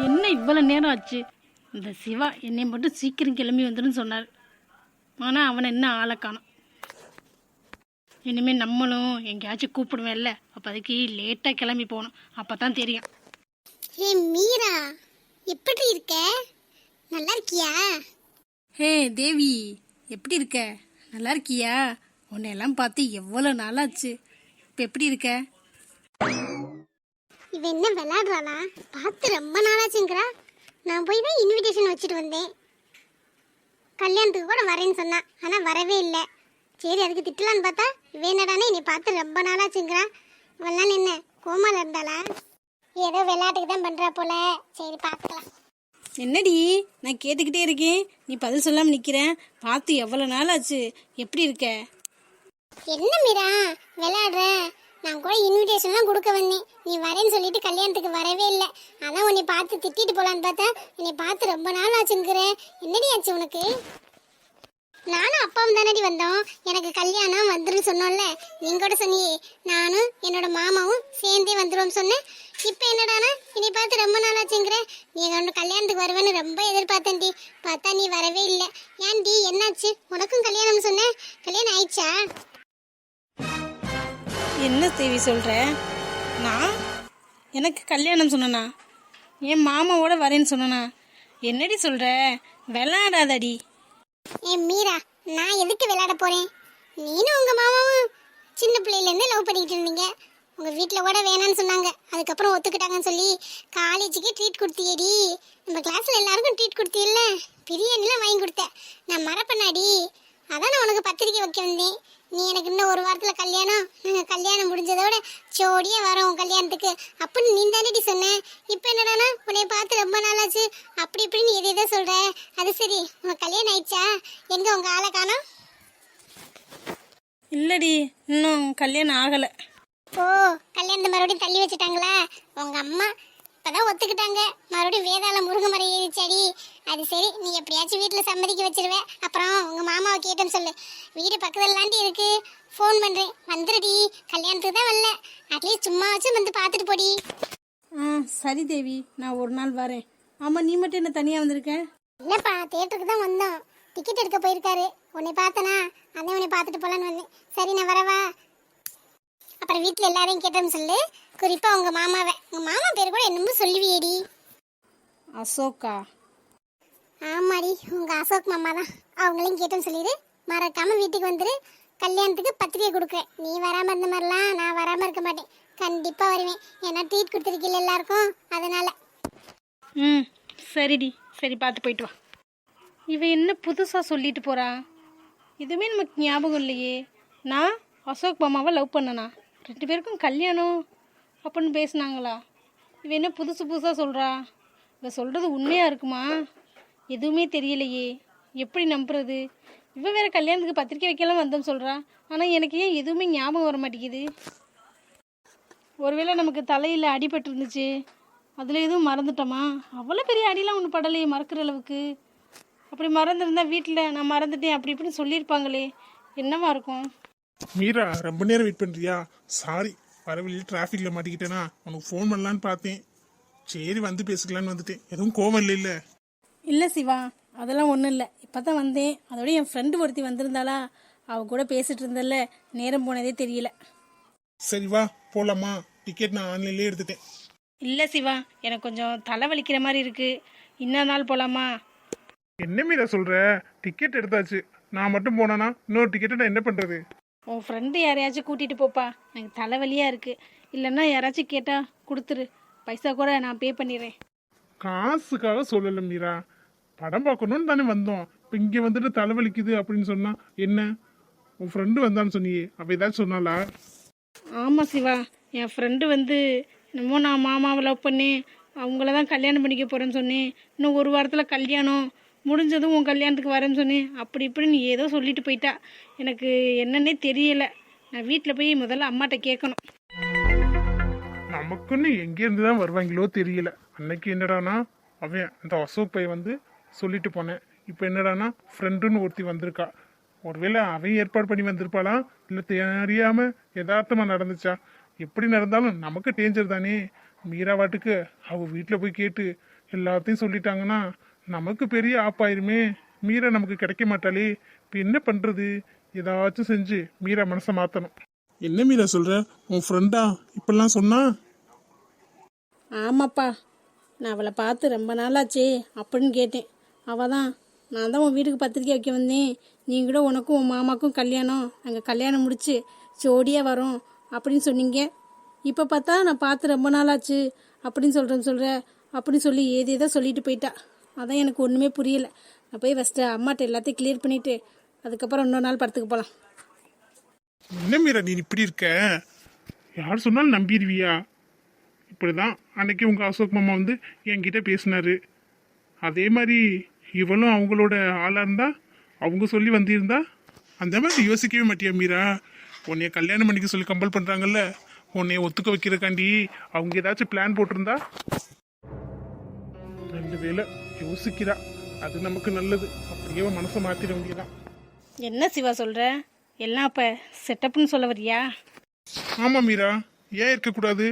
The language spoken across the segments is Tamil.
என்ன இவ்வளோ நேரம் ஆச்சு? இந்த சிவா என்னை மட்டும் சீக்கிரம் கிளம்பி வந்துடும் சொன்னார். ஆனால் அவனை என்ன ஆளை காணோம். இனிமேல் நம்மளும் எங்கேயாச்சும் கூப்பிடுவேன்ல, அப்போ அதுக்கு லேட்டாக கிளம்பி போகணும். அப்போ தான் தெரியும். ஹே மீரா, எப்படி இருக்க? நல்லா இருக்கியா? ஹே தேவி, எப்படி இருக்க? நல்லா இருக்கியா? உன்னையெல்லாம் பார்த்து எவ்வளோ நாளாச்சு. இப்போ எப்படி இருக்க? இவ என்ன விளையாடுறாளா? பார்த்து ரொம்ப நாளாச்சுங்கிறா. நான் போய் தான் இன்விடேஷன் வச்சுட்டு வந்தேன். கல்யாணத்துக்கு கூட வரேன்னு சொன்னா, ஆனால் வரவே இல்லை. சரி, அதுக்கு திட்டலான்னு பார்த்தா இவ என்னடானே என்னை பார்த்து ரொம்ப நாளாச்சுங்கிறா. இவெல்லாம் என்ன கோமால இருந்தாளா? ஏதோ விளையாட்டுக்கு தான் பண்ணுறா போல. சரி, பார்த்துக்கலாம். என்னடி, நான் கேட்டுக்கிட்டே இருக்கேன், நீ பதில் சொல்லாமல் நிற்கிறேன். பார்த்து எவ்வளோ நாளாச்சு. எப்படி இருக்க? என்ன மீரா விளையாடுற? நான் கூட இன்விடேஷன்லாம் கொடுக்க வந்தேன். நீ வரேன்னு சொல்லிட்டு கல்யாணத்துக்கு வரவே இல்லை. அதான் உன்னை பார்த்து திட்டிட்டு போலான்னு பார்த்தா என்னை பார்த்து ரொம்ப நாள் ஆச்சுங்கிற. என்னடி ஆச்சு உனக்கு? நானும் அப்பாவும் தானடி வந்தோம். எனக்கு கல்யாணம் வந்துடும் சொன்னோம்ல, நீங்க கூட சொன்னியே. நானும் என்னோட மாமாவும் சேர்ந்தே வந்துடும் சொன்னேன். இப்போ என்னடானா என்னை பார்த்து ரொம்ப நாள் ஆச்சுங்கிற. நீ என்னோட கல்யாணத்துக்கு வருவேன்னு ரொம்ப எதிர்பார்த்தேன்டி. பார்த்தா நீ வரவே இல்லை. ஏன்டி, என்னாச்சு? உனக்கும் கல்யாணம் சொன்னேன், கல்யாணம் ஆயிடுச்சா? என்ன தேவி சொல்கிற? நான் எனக்கு கல்யாணம் சொன்னனா? என் மாமாவோட வரேன்னு சொன்னனா? என்னடி சொல்கிற? விளையாடாதடி. மீரா, நான் எதுக்கு விளையாட போறேன்? நீனும் உங்க மாமாவும் சின்ன பிள்ளையிலேருந்து லவ் பண்ணிக்கிட்டு இருந்தீங்க. உங்க வீட்டில் கூட வேணான்னு சொன்னாங்க, அதுக்கப்புறம் ஒத்துக்கிட்டாங்கன்னு சொல்லி காலேஜுக்கு ட்ரீட் கொடுத்தியடி. நம்ம கிளாஸ்ல எல்லாருக்கும் ட்ரீட் கொடுத்தியல்ல, பிரியாணிலாம் வாங்கி கொடுத்த. நான் மறப்பண்ணாடி. அதான் நான் உனக்கு பத்திரிக்கை வைக்க வந்தேன். நீ எனக்கு இன்னும் ஒரு வாரத்தில் கல்யாணம், நாங்கள் கல்யாணம் முடிஞ்சதோட ஜோடியே வரோம் உன் கல்யாணத்துக்கு அப்படின்னு நீ தானேடி சொன்னேன். இப்போ என்னடானா உன்னை பார்த்து ரொம்ப நாளாச்சு அப்படி இப்படின்னு எது எதோ சொல்கிற. அது சரி, உனக்கு கல்யாணம் ஆயிடுச்சா? எங்கே உங்கள் ஆளை காணோம்? இல்லடி, இன்னும் கல்யாணம் ஆகலை. ஓ, கல்யாணத்தை மறுபடியும் தள்ளி வச்சுட்டாங்களா? உங்கள் அம்மா இப்போதான் ஒத்துக்கிட்டாங்க. மறுபடியும் வேதாள முருங்கை மரம் ஏறிச்சடி. அது சரி, நீ எப்படியாச்சும் வீட்டில் சம்மதிக்க வச்சிருவேன். அப்புறம் உங்கள் மாமாவை கேட்டேன்னு சொல்லு. வீடு பக்கத்துலலாண்டி இருக்கு. ஃபோன் பண்ணுறேன், வந்துடுடி. கல்யாணத்துக்கு தான் வரல, அட்லீஸ்ட் சும்மாச்சும் வந்து பார்த்துட்டு போடி. சரி தேவி, நான் ஒரு நாள் வரேன். ஆமாம், நீ மட்டும் என்ன தனியாக வந்திருக்க? இல்லைப்பா, தேட்டருக்கு தான் வந்தோம். டிக்கெட் எடுக்க போயிருக்காரு. உன்னை பார்த்தனா, அதான் உன்னை பார்த்துட்டு போகலான்னு வந்தேன். சரி, நான் வரவா? அப்புறம் வீட்டில் எல்லாரையும் கேட்டோன்னு சொல்லு, குறிப்பாக உங்கள் மாமாவை. உங்கள் மாமா பேர் கூட என்னமோ சொல்லுவியேடி. அசோக்கா? ஆமாடி, உங்கள் அசோக் மாமா தான். அவங்களையும் கேட்டோன்னு சொல்லிடு. மறக்காமல் வீட்டுக்கு வந்துடு. கல்யாணத்துக்கு பத்திரிக்கை கொடுக்குறேன். நீ வராமல் இருந்த மாதிரிலாம் நான் வராமல் இருக்க மாட்டேன். கண்டிப்பாக வருவேன். ஏன்னா ட்ரீட் கொடுத்துருக்கீல்ல எல்லாருக்கும், அதனால். சரிடி, சரி, பார்த்து போயிட்டு வா. இவன் என்ன புதுசாக சொல்லிட்டு போகிறா? இதுவுமே நமக்கு ஞாபகம் இல்லையே. நான் அசோக் மாமாவை லவ் பண்ணனா? 2 பேருக்கும் கல்யாணம் அப்படின்னு பேசுனாங்களா? இவன் என்ன புதுசு புதுசாக சொல்கிறா? இவன் சொல்கிறது உண்மையாக இருக்குமா? எதுவுமே தெரியலையே. எப்படி நம்புறது? இவன் வேறு கல்யாணத்துக்கு பத்திரிக்கை வைக்கலாம் வந்தோன்னு சொல்கிறா. ஆனால் எனக்கு ஏன் எதுவுமே ஞாபகம் வர மாட்டேங்குது. ஒருவேளை நமக்கு தலையில் அடிபட்டு இருந்துச்சு, அதில் எதுவும் மறந்துட்டோமா? அவ்வளோ பெரிய அடிலாம் ஒன்று படலையே மறக்கிற அளவுக்கு. அப்படி மறந்துருந்தா வீட்டில் நான் மறந்துட்டேன் அப்படி இப்படின்னு சொல்லியிருப்பாங்களே. என்னவா இருக்கும்? மீரா, ரொம்ப நேரம் வெயிட் பண்ணுறியா? சாரி, வர வழியில் டிராஃபிக்கில் மாட்டிக்கிட்டேனா? உனக்கு ஃபோன் பண்ணலான்னு பார்த்தேன். சரி, வந்து பேசிக்கலான்னு வந்துட்டேன். எதுவும் கோவம் இல்லை? இல்லை சிவா, அதெல்லாம் ஒன்றும் இல்லை. இப்போ தான் வந்தேன். அதோட என் ஃப்ரெண்டு ஒருத்தி வந்திருந்தாளா, அவள் கூட பேசிகிட்டு இருந்தல, நேரம் போனதே தெரியல. சரி வா போகலாமா? டிக்கெட் நான் ஆன்லைன்லேயே எடுத்துட்டேன். இல்லை சிவா, எனக்கு கொஞ்சம் தலை வலிக்கிற மாதிரி இருக்குது. இன்னொரு நாள் போகலாமா? என்ன மீரா சொல்கிற? டிக்கெட் எடுத்தாச்சு. நான் மட்டும் போனானா இன்னொரு டிக்கெட்டை நான் என்ன பண்ணுறது? உன் ஃப்ரெண்டு யாரையாச்சும் கூட்டிகிட்டு போப்பா. எனக்கு தலைவலியாக இருக்குது. இல்லைன்னா யாராச்சும் கேட்டால் கொடுத்துரு. பைசா கூட நான் பே பண்ணிடுறேன். காசுக்காக சொல்லலை மீரா, படம் பார்க்கணுன்னு தானே வந்தோம். இப்போ இங்கே வந்துட்டு தலைவலிக்குது அப்படின்னு சொன்னால் என்ன? உன் ஃப்ரெண்டு வந்தான்னு சொன்னியே, அவள் ஏதாச்சும் சொன்னாலா? ஆமாம் சிவா, என் ஃப்ரெண்டு வந்து என்னமோ நான் மாமாவை லவ் பண்ணேன், அவங்கள தான் கல்யாணம் பண்ணிக்க போகிறேன்னு சொன்னேன், இன்னும் ஒரு வாரத்தில் கல்யாணம் முடிஞ்சதும் உன் கல்யாணத்துக்கு வரேன்னு சொன்னேன், அப்படி இப்படின்னு ஏதோ சொல்லிட்டு போயிட்டா. எனக்கு என்னன்னே தெரியலை. நான் வீட்டில் போய் முதல்ல அம்மாட்ட கேட்கணும். நமக்குன்னு எங்கேருந்து தான் வருவாங்களோ தெரியல. அன்னைக்கு என்னடானா அவன் அந்த அசோக் பை வந்து சொல்லிட்டு போனேன். இப்போ என்னடானா ஃப்ரெண்டுன்னு ஒருத்தி வந்திருக்கா. ஒருவேளை அவன் ஏற்பாடு பண்ணி வந்திருப்பாளா, இல்லை தெரியாமல் யதார்த்தமாக நடந்துச்சா? எப்படி நடந்தாலும் நமக்கு டேஞ்சர் தானே. மீரா வாட்டுக்கு அவள் வீட்டில் போய் கேட்டு எல்லாத்தையும் சொல்லிட்டாங்கன்னா நமக்கு பெரிய ஆப்பாயிருமே. மீரா நமக்கு கிடைக்க மாட்டாளே. இப்போ என்ன பண்ணுறது? ஏதாச்சும் செஞ்சு மீரா மனசை மாற்றணும். என்ன மீரா சொல்கிற? உன் ஃப்ரெண்டா இப்பெல்லாம் சொன்னா? ஆமாப்பா, நான் அவளை பார்த்து ரொம்ப நாளாச்சே அப்படின்னு கேட்டேன். அவள் தான், நான் தான் உன் வீட்டுக்கு பத்திரிக்கை வைக்க வந்தேன், நீங்களும் உனக்கும் உன் மாமாக்கும் கல்யாணம், நாங்கள் கல்யாணம் முடிச்சு ஜோடியாக வரோம் அப்படின்னு சொன்னீங்க. இப்போ பார்த்தா நான் பார்த்து ரொம்ப நாளாச்சு அப்படின்னு சொல்கிற அப்படின்னு சொல்லி ஏதேதோ சொல்லிட்டு போயிட்டா. அதான் எனக்கு ஒன்றுமே புரியலை. நான் போய் ஃபஸ்ட்டு அம்மாட்ட எல்லாத்தையும் கிளியர் பண்ணிவிட்டு அதுக்கப்புறம் இன்னொரு நாள் படத்துக்கு போகலாம். என்ன மீரா நீ இப்படி இருக்க? யார் சொன்னாலும் நம்பிடுவியா? இப்படிதான் அன்னைக்கு உங்கள் அசோக் மாமா வந்து என்கிட்ட பேசினாரு. அதே மாதிரி இவளும் அவங்களோட ஆளாக இருந்தா, அவங்க சொல்லி வந்திருந்தா அந்த மாதிரி யோசிக்கவே மாட்டியா மீரா? உன்னைய கல்யாணம் பண்ணிக்க சொல்லி கம்பல் பண்ணுறாங்கல்ல, உன்னைய ஒத்துக்க வைக்கிறக்காண்டி அவங்க ஏதாச்சும் பிளான் போட்டிருந்தா? ரெண்டு வேளை யோசிக்கிறா, அது நமக்கு நல்லது. அப்படியே மனசை மாற்றிட வேண்டியதான். என்ன சிவா சொல்கிற? எல்லாம் அப்போ செட்டப்னு சொல்ல வரியா? ஆமாம் மீரா, ஏன் இருக்கக்கூடாது?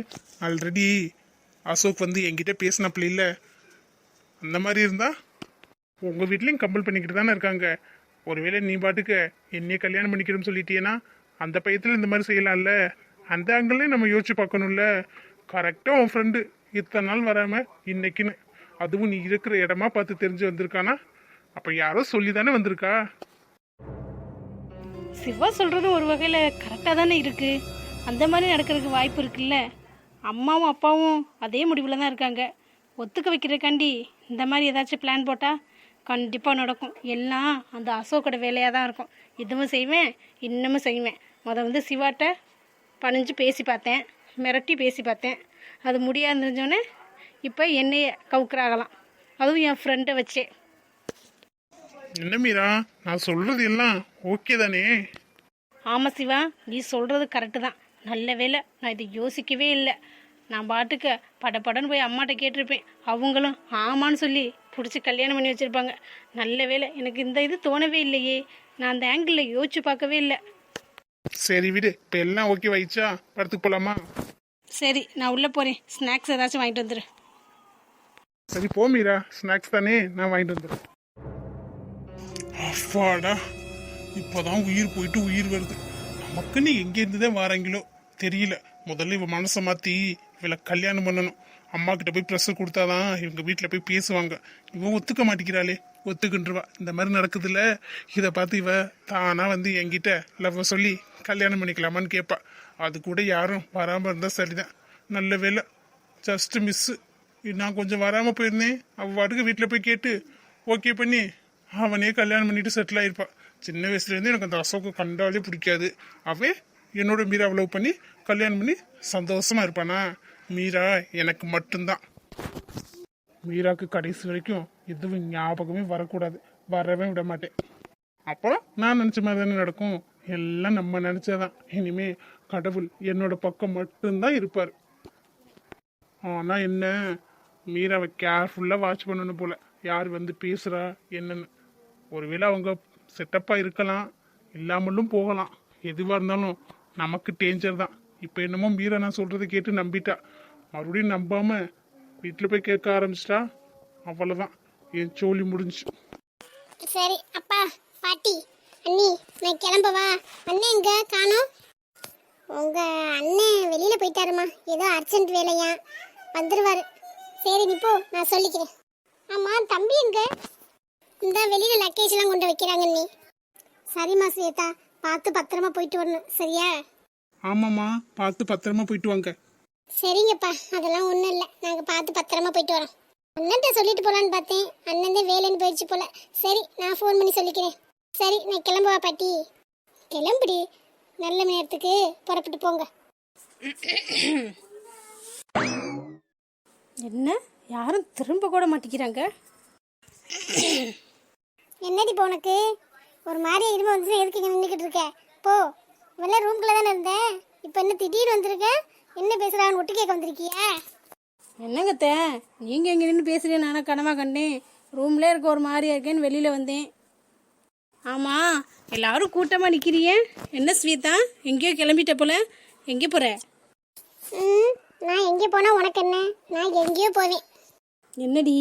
ஆல்ரெடி அசோக் வந்து என்கிட்ட பேசினப்பில்ல இல்லை, அந்த மாதிரி இருந்தா உங்கள் வீட்லேயும் கம்பல் பண்ணிக்கிட்டு தானே இருக்காங்க. ஒருவேளை நீ பாட்டுக்கு என்னையே கல்யாணம் பண்ணிக்கிறோன்னு சொல்லிட்டேன்னா அந்த பயத்தில் இந்த மாதிரி செய்யலாம்ல. அந்த ஆங்கிள்லேயும் நம்ம யோசிச்சு பார்க்கணும்ல. கரெக்டாக உன் ஃப்ரெண்டு இத்தனை நாள் வராமல் இன்னைக்குன்னு, அதுவும் நீ இருக்கிற இடமா பார்த்து தெரிஞ்சு வந்திருக்கானா? அப்போ யாரோ சொல்லி தானே வந்திருக்கா. சிவா சொல்கிறது ஒரு வகையில் கரெக்டாக தானே இருக்குது. அந்த மாதிரி நடக்கிறதுக்கு வாய்ப்பு இருக்குல்ல. அம்மாவும் அப்பாவும் அதே முடிவில் தான் இருக்காங்க. ஒத்துக்க வைக்கிறக்காண்டி இந்த மாதிரி ஏதாச்சும் பிளான் போட்டால் கண்டிப்பாக நடக்கும். எல்லாம் அந்த அசோக்கோட வேலையாக தான் இருக்கும். இதுவும் செய்வேன், இன்னமும் செய்வேன். வந்து சிவாட்ட பணிஞ்சு பேசி பார்த்தேன், மிரட்டி பேசி பார்த்தேன். அது முடியாது தெரிஞ்சோடனே இப்போ என்னைய கவுக்குறாகலாம், அதுவும் என் ஃப்ரெண்டை வச்சே. என்ன மீரா, நான் சொல்கிறது எல்லாம் ஓகே தானே? ஆமாம் சிவா, நீ சொல்கிறது கரெக்டு தான். நல்ல வேலை நான் இதை யோசிக்கவே இல்லை. நான் பாட்டுக்கு படப்படன்னு போய் அம்மாட்ட கேட்டிருப்பேன். அவங்களும் ஆமான்னு சொல்லி பிடிச்சி கல்யாணம் பண்ணி வச்சுருப்பாங்க. நல்ல வேலை எனக்கு இந்த இது தோணவே இல்லையே. நான் அந்த ஆங்கிளில் யோசிச்சு பார்க்கவே இல்லை. சரி விடு, இப்போ எல்லாம் ஓகே வாயிச்சா, படத்துக்கு போகலாமா? சரி, நான் உள்ளே போகிறேன். ஸ்நாக்ஸ் ஏதாச்சும் வாங்கிட்டு வந்துடு. சரி போ மீரா, ஸ்நாக்ஸ் தானே, நான் வாங்கிட்டு வந்துடுறேன். அப்பாடா, இப்போதான் உயிர் போயிட்டு உயிர் வருது. நமக்குன்னு எங்கேருந்து தான் வாராங்களோ தெரியல. முதல்ல இவன் மனசை மாற்றி இவளை கல்யாணம் பண்ணணும். அம்மா கிட்ட போய் ப்ரெஷர் கொடுத்தாதான் இவங்க வீட்டில் போய் பேசுவாங்க. இவன் ஒத்துக்க மாட்டேங்கிறாளே, ஒத்துக்குன்றவா. இந்த மாதிரி நடக்குதுல்ல, இதை பார்த்து இவ தானா வந்து என்கிட்ட லவ் சொல்லி கல்யாணம் பண்ணிக்கலாமான்னு கேட்பா. அது கூட யாரும் வராமல் இருந்தால் சரிதான். நல்ல வேலை, ஜஸ்ட் மிஸ்ஸு. நான் கொஞ்சம் வராமல் போயிருந்தேன், அவள் வாட்டுக்கு வீட்டில் போய் கேட்டு ஓகே பண்ணி அவனே கல்யாணம் பண்ணிட்டு செட்டில் ஆயிருப்பா. சின்ன வயசுலேருந்து எனக்கு அந்த அசோக்கு கண்டாலே பிடிக்காது. அவன் என்னோட மீராவை லவ் பண்ணி கல்யாணம் பண்ணி சந்தோஷமா இருப்பானா? மீரா எனக்கு மட்டும்தான். மீராக்கு கடைசி வரைக்கும் எதுவும் ஞாபகமே வரக்கூடாது, வரவே விட மாட்டேன். அப்புறம் நான் நினச்ச மாதிரி தானே நடக்கும். எல்லாம் நம்ம நினச்சாதான். இனிமே கடவுள் என்னோட பக்கம் மட்டும்தான் இருப்பார். ஆனால் என்ன, மீராவை கேர்ஃபுல்லாக வாட்ச் பண்ணணும் போல, யார் வந்து பேசுகிறா என்னன்னு. ஒருவேளை அவங்க செட்டப்பாக இருக்கலாம், இல்லாமலும் போகலாம். எதுவாக இருந்தாலும் நமக்கு டேஞ்சர் தான். இப்போ என்னமோ மீரா நான் சொல்கிறத கேட்டு நம்பிட்டா. மறுபடியும் நம்பாமல் வீட்டில் போய் கேட்க ஆரம்பிச்சிட்டா, அவ்வளோதான், என் சோலி முடிஞ்சு. சரி அப்பா, பாட்டி, அண்ணி, நான் கிளம்பவா? அண்ணன் எங்க காணோம்? உங்க அண்ணன் வெளியில போயிட்டாருமா, ஏதோ அர்ஜென்ட் வேலையா, வந்துருவாரு. சரி நீ போ, நான் சொல்லிக்கிறேன். ஆமா தம்பி எங்க? இந்த வெளியில லக்கேஜ் எல்லாம் கொண்டு வைக்கிறாங்க நீ. சரிம்மா ஸ்வேதா, பார்த்து பத்திரமா போயிட்டு வரணும், சரியா? ஆமாம்மா, பார்த்து பத்திரமா போயிட்டு வாங்க. சரிங்கப்பா, அதெல்லாம் ஒன்றும் இல்லை, நாங்கள் பார்த்து பத்திரமா போயிட்டு வரோம். அண்ணன்ட்ட சொல்லிட்டு போகலான்னு பார்த்தேன், அண்ணன் தான் வேலைன்னு போயிடுச்சு போல. சரி நான் ஃபோன் பண்ணி சொல்லிக்கிறேன். சரி நான் கிளம்புவா பாட்டி. கிளம்புடி, நல்ல நேரத்துக்கு புறப்பட்டு போங்க. என்ன, யாரும் திரும்ப கூட மாட்டேங்கிறாங்க. என்னடி இப்போ உனக்கு ஒரு மாதிரி இருமை வந்து எதுக்கு இங்கே நின்றுக்கிட்டு இருக்க? போ, இவெல்ல ரூம்குள்ளே தானே இருந்தேன், இப்போ என்ன திடீர்னு வந்திருக்க? என்ன பேசுகிறான்னு ஒட்டு கேட்க வந்திருக்கியா? என்னங்கத்த, நீங்கள் எங்கே நின்று பேசுகிறேன், நானும் கனவா கண்டேன். ரூம்லேயே இருக்க ஒரு மாதிரியா இருக்கேன்னு வெளியில் வந்தேன். ஆமாம், எல்லாரும் கூட்டமாக நிற்கிறியே, என்ன ஸ்வேதா எங்கேயோ கிளம்பிட்ட போல, எங்கே போகிற? நான் எங்கே போனால் உனக்கு என்ன, நான் எங்கேயோ போவேன். என்னடி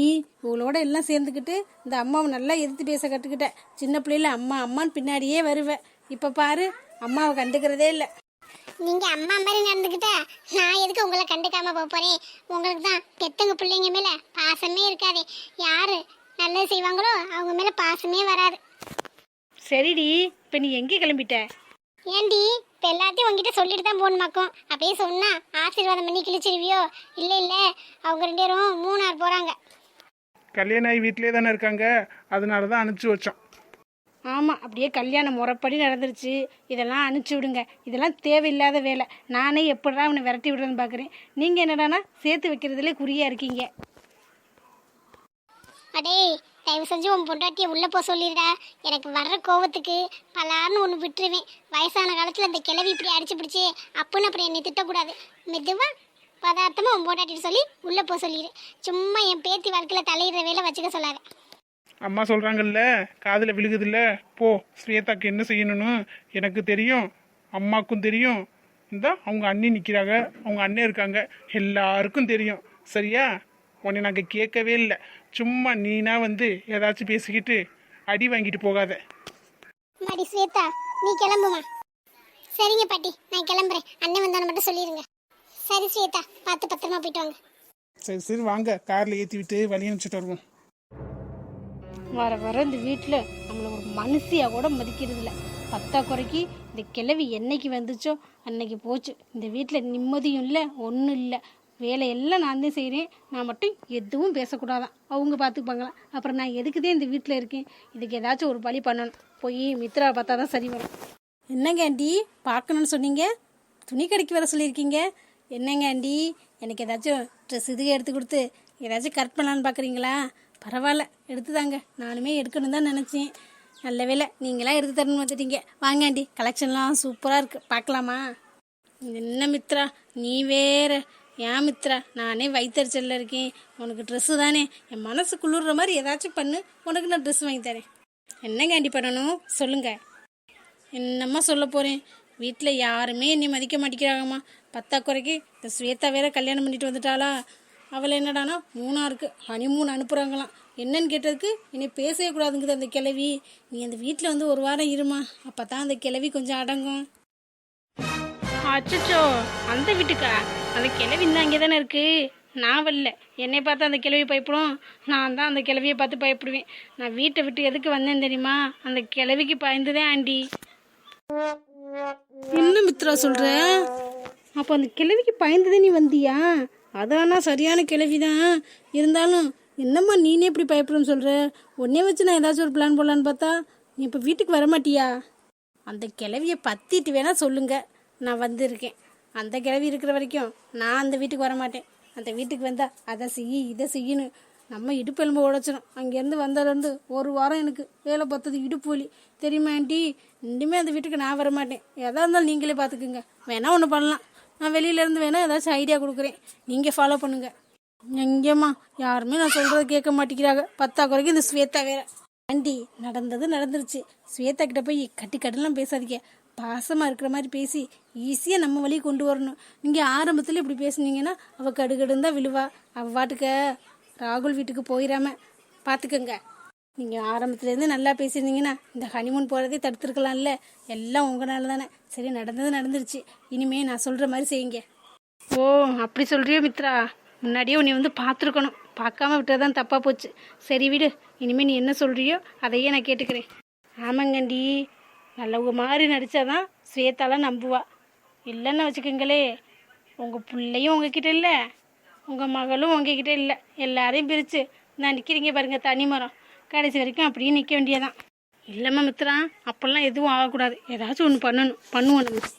இவளோட எல்லாம் சேர்ந்துக்கிட்டு இந்த அம்மாவை நல்லா எதிர்த்து பேச கற்றுக்கிட்ட. சின்ன பிள்ளையில அம்மா அம்மான்னு பின்னாடியே வருவேன். இப்போ பாரு அம்மாவை கண்டுக்கிறதே இல்லை. நீங்க அம்மா மாதிரி நடந்துக்கிட்டா நான் எதுக்கு உங்களை கண்டுக்காம போக போறேன்? உங்களுக்கு தான் பெத்தவங்க பிள்ளைங்க மேல பாசமே இருக்காது. யாரு நல்லது செய்வாங்களோ அவங்க மேல பாசமே வராது. சரிடி, இப்போ நீ எங்கே கிளம்பிட்ட? ஏண்டி இப்போ எல்லாத்தையும் உங்ககிட்ட சொல்லிட்டு தான் போகணுமாக்கும். அப்படியே சொன்னா ஆசீர்வாதம் பண்ணி கிழிச்சிருவியோ? இல்லை இல்லை, அவங்க 2 பேரும் மூணார் போகிறாங்க. கல்யாணம் ஆகி வீட்டிலே தானே இருக்காங்க, அதனால தான் அனுப்பிச்சி வச்சோம். ஆமாம், அப்படியே கல்யாணம் முறைப்படி நடந்துருச்சு. இதெல்லாம் அனுப்பிச்சி விடுங்க. இதெல்லாம் தேவையில்லாத வேலை. நானே எப்படா அவனை விரட்டி விடுறேன்னு பார்க்குறேன். நீங்கள் என்னடானா சேர்த்து வைக்கிறதுலே குறியாக இருக்கீங்க. அடே தயவு செஞ்சு உன் பொண்டாட்டியை உள்ளே போக சொல்லிடுடா. எனக்கு வர்ற கோவத்துக்கு பலார்னு ஒன்று விட்டுருவேன். வயசான காலத்தில் அந்த கிளவி இப்படி அடிச்சு பிடிச்சி அப்புன்னு அப்புறம் என்னை திட்டக்கூடாது. மெதுவாக பதார்த்தமாக உன் பொண்டாட்டிட்டு சொல்லி உள்ளே போக சொல்லிடு. சும்மா என் பேத்தி வாழ்க்கையில் தலையிடுற வேலை வச்சுக்க சொல்லாத. அம்மா சொல்கிறாங்கல்ல, காதில் விழுகுதில்ல. போ, ஸ்வேதாக்கு என்ன செய்யணும்னு எனக்கு தெரியும், அம்மாவுக்கும் தெரியும். இந்த அவங்க அண்ணி நிற்கிறாங்க, அவங்க அண்ணன் இருக்காங்க, எல்லாருக்கும் தெரியும். சரியா? உன்னை நாங்கள் கேட்கவே இல்லை. சும்மா நீனா வந்து ஏதாச்சும் பேசிக்கிட்டு அடி வாங்கிட்டு போகாத. மாடி ஸ்வேதா, நீ கிளம்புமா. சரிங்க பாட்டி, நான் கிளம்புறேன். அண்ணன் வந்தான மட்டும் சொல்லிடுங்க. சரி ஸ்வேதா, பார்த்து பத்திரமா போயிட்டு வாங்க. சரி சரி, வாங்க காரில் ஏற்றி விட்டு வழி அனுப்பிச்சிட்டு வருவோம். வர வர இந்த வீட்டில் நம்மளை ஒரு மனுஷியாக கூட மதிக்கிறது இல்லை. பத்தாக்குறைக்கு இந்த கிழவி என்னைக்கு வந்துச்சோ அன்னைக்கு போச்சு. இந்த வீட்டில் நிம்மதியும் இல்லை, ஒன்றும் இல்லை. வேலையெல்லாம் நான் தான் செய்கிறேன். நான் மட்டும் எதுவும் பேசக்கூடாதான், அவங்க பார்த்துப்பாங்களாம். அப்புறம் நான் எதுக்குதான் இந்த வீட்டில் இருக்கேன்? இதுக்கு ஏதாச்சும் ஒரு வழி பண்ணணும். போய் மித்ராவை பார்த்தா தான் சரி வரும். என்னங்க ஆண்டி பார்க்கணுன்னு சொன்னீங்க? துணி கடைக்கு வர சொல்லியிருக்கீங்க. என்னங்க ஆண்டி, எனக்கு ஏதாச்சும் ட்ரெஸ் இதுக்கு எடுத்து கொடுத்து ஏதாச்சும் கரெக்ட் பண்ணலான்னு பார்க்குறீங்களா? பரவாயில்ல, எடுத்து தாங்க. நானுமே எடுக்கணும் தான் நினச்சேன். நல்ல வேலை நீங்களாம் எடுத்து தரணும்னு வந்துட்டீங்க. வாங்க ஆண்டி, கலெக்ஷன்லாம் சூப்பராக இருக்குது, பார்க்கலாமா? என்ன மித்ரா நீ வேற. ஏன் மித்ரா, நானே வயிற்றுச்சலில் இருக்கேன். உனக்கு ட்ரெஸ்ஸு தானே, என் மனசு குளிர்ற மாதிரி ஏதாச்சும் பண்ணு, உனக்கு நான் ட்ரெஸ் வாங்கி தரேன். என்னங்க ஆண்டி பண்ணணும் சொல்லுங்கள். என்னம்மா சொல்ல போகிறேன், வீட்டில் யாருமே என்னை மதிக்க மாட்டேங்கிறாங்கம்மா. பத்தாக்குறைக்கு இந்த ஸ்வேதா வேற கல்யாணம் பண்ணிட்டு வந்துட்டாளா? அவளை என்னடானா மூணாருக்கு ஹனிமூன் அனுப்புகிறாங்களாம். என்னன்னு கேட்டதுக்கு என்னை பேசவே கூடாதுங்குது அந்த கிழவி. நீ அந்த வீட்டில் வந்து ஒரு வாரம் இருமா, அப்போ தான் அந்த கிழவி கொஞ்சம் அடங்கும். அச்சோ, அந்த வீட்டுக்கா? அந்த கிழவி தான் அங்கே தானே இருக்கு. நான் வரல, என்னை பார்த்து அந்த கிழவி பயப்படும். நான் தான் அந்த கிழவியை பார்த்து பயப்படுவேன். நான் வீட்டை விட்டு எதுக்கு வந்தேன் தெரியுமா? அந்த கிழவிக்கு பயந்துதேன் ஆண்டி. என்ன மித்ரா சொல்கிற? அப்போ அந்த கிழவிக்கு பயந்துதே நீ வந்தியா? அதானா சரியான கிழவி தான். இருந்தாலும் என்னம்மா நீனே இப்படி பயப்படுன்னு சொல்கிற? உடனே வச்சு நான் ஏதாச்சும் ஒரு பிளான் போடலான்னு பார்த்தா நீ இப்போ வீட்டுக்கு வரமாட்டியா? அந்த கிழவியை பற்றிட்டு வேணா சொல்லுங்க, நான் வந்திருக்கேன். அந்த கிழவி இருக்கிற வரைக்கும் நான் அந்த வீட்டுக்கு வரமாட்டேன். அந்த வீட்டுக்கு வந்தால் அதை செய்யி இதை செய்யணும், நம்ம இடுப்பு எலும்பு உடைச்சிடும். அங்கேருந்து வந்ததுலேருந்து ஒரு வாரம் எனக்கு வேலை பார்த்தது இடுப்பு வலி தெரியுமா ஆண்டி? இனிமேல் அந்த வீட்டுக்கு நான் வரமாட்டேன். எதாக இருந்தாலும் நீங்களே பார்த்துக்குங்க. வேணா ஒன்று பண்ணலாம், நான் வெளியிலேருந்து வேணால் ஏதாச்சும் ஐடியா கொடுக்குறேன், நீங்கள் ஃபாலோ பண்ணுங்கள். எங்கேம்மா யாருமே நான் சொல்கிறத கேட்க மாட்டேங்கிறாங்க. பத்தாக்குறைக்கு இந்த ஸ்வேதா வேற. ஆண்டி நடந்தது நடந்துருச்சு. ஸ்வேதா கிட்ட போய் கட்டி கட்டலாம் பேசாதீங்க. பாசமாக இருக்கிற மாதிரி பேசி ஈஸியாக நம்ம வழியை கொண்டு வரணும். நீங்கள் ஆரம்பத்தில் இப்படி பேசுனீங்கன்னா அவள் கடுகடுன்னு தான் விழுவா. அவள் வாட்டுக்க ராகுல் வீட்டுக்கு போயிடாம பார்த்துக்கோங்க. நீங்கள் ஆரம்பத்துலேருந்து நல்லா பேசியிருந்தீங்கன்னா இந்த ஹனிமூன் போகிறதே தடுத்துருக்கலாம்ல. எல்லாம் உங்களால தானே. சரி, நடந்தது நடந்துருச்சு. இனிமேல் நான் சொல்கிற மாதிரி செய்யுங்க. ஓ, அப்படி சொல்கிறியோ மித்ரா? முன்னாடியே உன்னை வந்து பார்த்துருக்கணும், பார்க்காம விட்டது தான் தப்பாக போச்சு. சரி விடு, இனிமேல் நீ என்ன சொல்கிறியோ அதையே நான் கேட்டுக்கிறேன். ஆமாங்கண்டி, நல்லவங்க மாதிரி நடித்தாதான் ஸ்வேதாலாம் நம்புவா. இல்லைன்னு வச்சுக்கோங்களே, உங்கள் பிள்ளையும் உங்ககிட்ட இல்லை, உங்கள் மகளும் உங்ககிட்ட இல்லை. எல்லாரையும் பிரித்து நான் நிற்கிறீங்க பாருங்கள் தனி மரம், கடைசி வரைக்கும் அப்படியே நிற்க வேண்டியதான். இல்லைம்மா மித்ரா, அப்போல்லாம் எதுவும் ஆகக்கூடாது. ஏதாச்சும் ஒன்று பண்ணுவோம் நம்ம.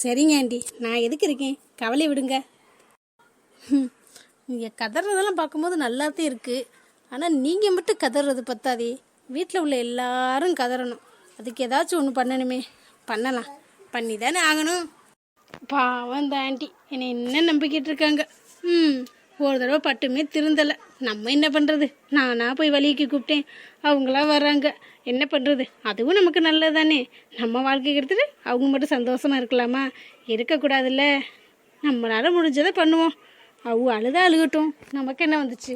சரிங்க ஆண்டி, நான் எதுக்கு இருக்கேன், கவலை விடுங்க. நீங்கள் கதறதெல்லாம் பார்க்கும்போது நல்லாத்தான் இருக்குது. ஆனால் நீங்கள் மட்டும் கதறது பத்தாதே, வீட்டில் உள்ள எல்லாரும் கதறணும். அதுக்கு ஏதாச்சும் ஒன்று பண்ணணுமே. பண்ணலாம், பண்ணி தானே ஆகணும். பாவம் இந்த ஆண்டி என்னை என்ன நம்பிக்கிட்டு இருக்காங்க. ஒரு தடவை பட்டுமே திருந்தலை. நம்ம என்ன பண்ணுறது? நானாக போய் வழிக்கு கூப்பிட்டேன், அவங்களா வர்றாங்க. என்ன பண்ணுறது? அதுவும் நமக்கு நல்லது தானே. நம்ம வாழ்க்கைக்கு எடுத்துட்டு அவங்க மட்டும் சந்தோஷமாக இருக்கலாமா? இருக்கக்கூடாதுல்ல. நம்மளால் முடிஞ்சதை பண்ணுவோம். அவங்க அழுதா அழுகட்டும், நமக்கு என்ன வந்துச்சு?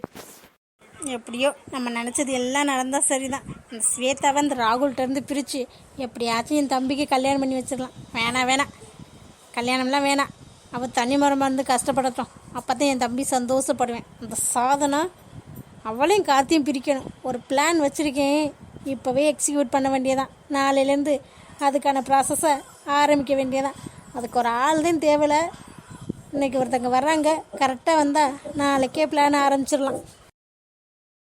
எப்படியோ நம்ம நினச்சது எல்லாம் நடந்தால் சரிதான். இந்த ஸ்வேதாவை இந்த ராகுல்கிட்டருந்து பிரித்து எப்படியாச்சும் என் தம்பிக்கு கல்யாணம் பண்ணி வச்சிடலாம். வேணாம் கல்யாணம்லாம் வேணாம். அவள் தனி மரமாக இருந்து கஷ்டப்படட்டும். அப்போ தான் என் தம்பி சந்தோஷப்படுவேன். அந்த சாதனை அவளையும் கார்த்தியும் பிரிக்கணும். ஒரு பிளான் வச்சுருக்கேன். இப்போவே எக்ஸிக்யூட் பண்ண வேண்டியதான். நாளையிலேருந்து அதுக்கான ப்ராசஸை ஆரம்பிக்க வேண்டியதான். அதுக்கு ஒரு ஆள் தான் தேவையில்லை. இன்றைக்கி ஒருத்தங்க வர்றாங்க, கரெக்டாக வந்தால் நாளைக்கே பிளான் ஆரம்பிச்சிடலாம்.